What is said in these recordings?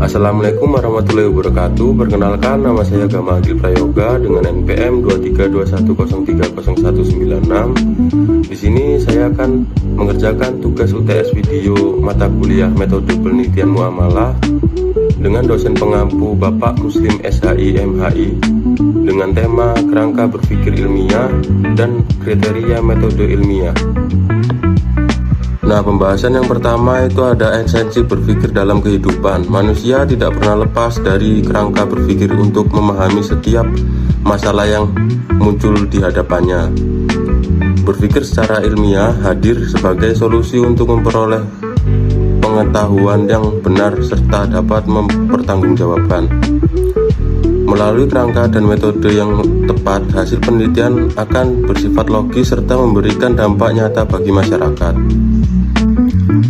Assalamualaikum warahmatullahi wabarakatuh. Perkenalkan, nama saya Gama Agil Prayoga dengan NPM 23210196. Di sini saya akan mengerjakan tugas UTS video mata kuliah metode penelitian muamalah dengan dosen pengampu Bapak Muslim SHI MHI dengan tema kerangka berpikir ilmiah dan kriteria metode ilmiah. Nah, pembahasan yang pertama itu ada esensi berpikir dalam kehidupan. Manusia tidak pernah lepas dari kerangka berpikir untuk memahami setiap masalah yang muncul di hadapannya. Berpikir secara ilmiah hadir sebagai solusi untuk memperoleh pengetahuan yang benar serta dapat mempertanggungjawabkan. Melalui kerangka dan metode yang tepat, hasil penelitian akan bersifat logis serta memberikan dampak nyata bagi masyarakat.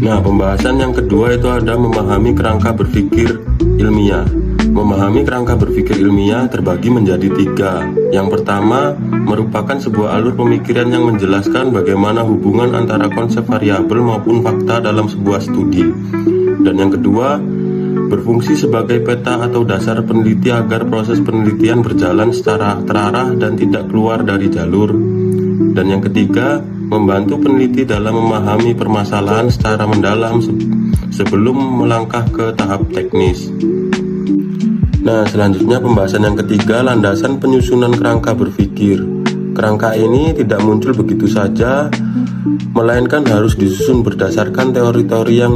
Nah, pembahasan yang kedua itu ada memahami kerangka berpikir ilmiah. Memahami kerangka berpikir ilmiah terbagi menjadi 3. Yang pertama, merupakan sebuah alur pemikiran yang menjelaskan bagaimana hubungan antara konsep variabel maupun fakta dalam sebuah studi. Dan yang kedua, berfungsi sebagai peta atau dasar peneliti agar proses penelitian berjalan secara terarah dan tidak keluar dari jalur. Dan yang ketiga, membantu peneliti dalam memahami permasalahan secara mendalam sebelum melangkah ke tahap teknis. Nah, selanjutnya pembahasan yang ketiga, landasan penyusunan kerangka berpikir. Kerangka ini tidak muncul begitu saja, melainkan harus disusun berdasarkan teori-teori yang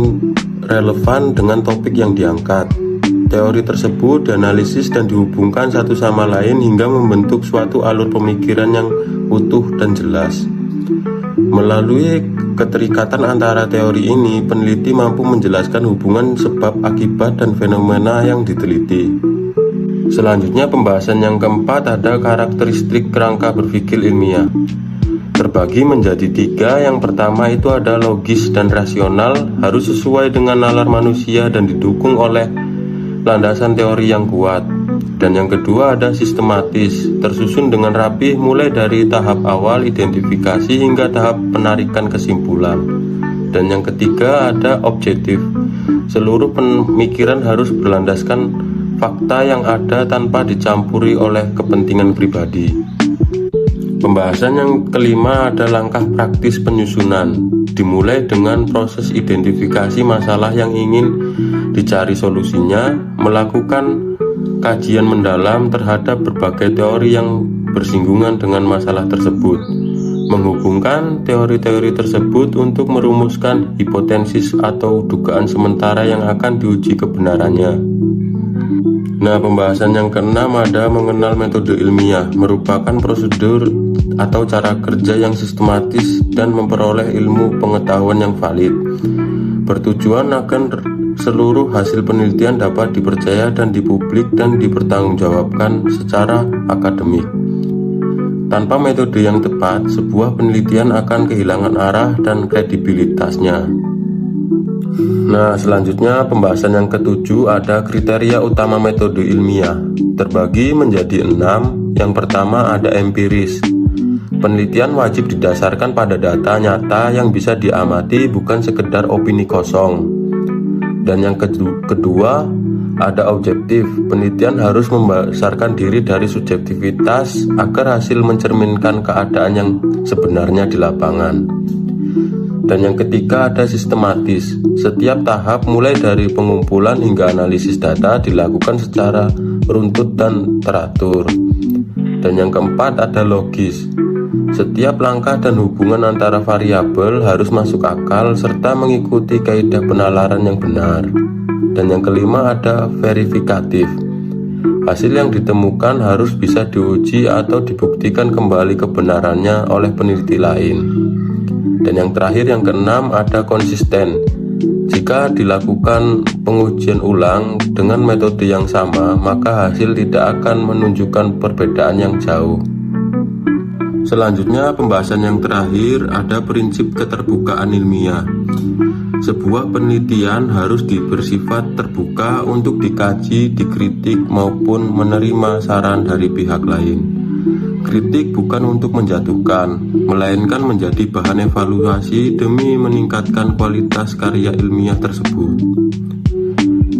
relevan dengan topik yang diangkat. Teori tersebut dianalisis dan dihubungkan satu sama lain hingga membentuk suatu alur pemikiran yang utuh dan jelas. Melalui keterikatan antara teori ini, peneliti mampu menjelaskan hubungan sebab akibat dan fenomena yang diteliti. Selanjutnya pembahasan yang keempat ada karakteristik kerangka berpikir ilmiah. Terbagi menjadi 3. Yang pertama itu ada logis dan rasional, harus sesuai dengan nalar manusia dan didukung oleh landasan teori yang kuat. Dan yang kedua ada sistematis, tersusun dengan rapi mulai dari tahap awal identifikasi hingga tahap penarikan kesimpulan. Dan yang ketiga ada objektif, seluruh pemikiran harus berlandaskan fakta yang ada tanpa dicampuri oleh kepentingan pribadi. Pembahasan yang kelima ada langkah praktis penyusunan, dimulai dengan proses identifikasi masalah yang ingin dicari solusinya, melakukan kajian mendalam terhadap berbagai teori yang bersinggungan dengan masalah tersebut, menghubungkan teori-teori tersebut untuk merumuskan hipotesis atau dugaan sementara yang akan diuji kebenarannya. Nah, pembahasan yang keenam ada mengenal metode ilmiah, merupakan prosedur atau cara kerja yang sistematis dan memperoleh ilmu pengetahuan yang valid, bertujuan agar seluruh hasil penelitian dapat dipercaya dan dipublik dan dipertanggungjawabkan secara akademik. Tanpa metode yang tepat, sebuah penelitian akan kehilangan arah dan kredibilitasnya. Nah, selanjutnya pembahasan yang ketujuh ada kriteria utama metode ilmiah. Terbagi menjadi 6. Yang pertama ada empiris. Penelitian wajib didasarkan pada data nyata yang bisa diamati, bukan sekedar opini kosong. Dan yang kedua ada objektif. Penelitian harus membesarkan diri dari subjektivitas agar hasil mencerminkan keadaan yang sebenarnya di lapangan. Dan yang ketiga ada sistematis. Setiap tahap mulai dari pengumpulan hingga analisis data dilakukan secara runtut dan teratur. Dan yang keempat ada logis. Setiap langkah dan hubungan antara variabel harus masuk akal serta mengikuti kaidah penalaran yang benar. Dan yang kelima ada verifikatif. Hasil yang ditemukan harus bisa diuji atau dibuktikan kembali kebenarannya oleh peneliti lain. Dan yang terakhir yang keenam ada konsisten. Jika dilakukan pengujian ulang dengan metode yang sama, maka hasil tidak akan menunjukkan perbedaan yang jauh. Selanjutnya pembahasan yang terakhir ada prinsip keterbukaan ilmiah. Sebuah penelitian harus bersifat terbuka untuk dikaji, dikritik maupun menerima saran dari pihak lain. Kritik bukan untuk menjatuhkan, melainkan menjadi bahan evaluasi demi meningkatkan kualitas karya ilmiah tersebut.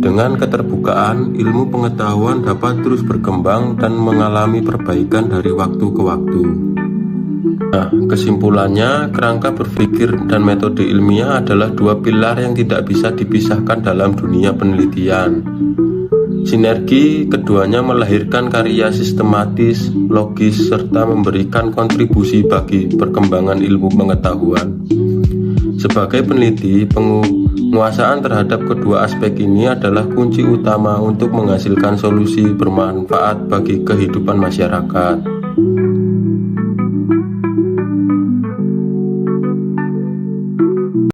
Dengan keterbukaan, ilmu pengetahuan dapat terus berkembang dan mengalami perbaikan dari waktu ke waktu. Nah, kesimpulannya, kerangka berpikir dan metode ilmiah adalah dua pilar yang tidak bisa dipisahkan dalam dunia penelitian. Sinergi keduanya melahirkan karya sistematis, logis, serta memberikan kontribusi bagi perkembangan ilmu pengetahuan. Sebagai peneliti, penguasaan terhadap kedua aspek ini adalah kunci utama untuk menghasilkan solusi bermanfaat bagi kehidupan masyarakat.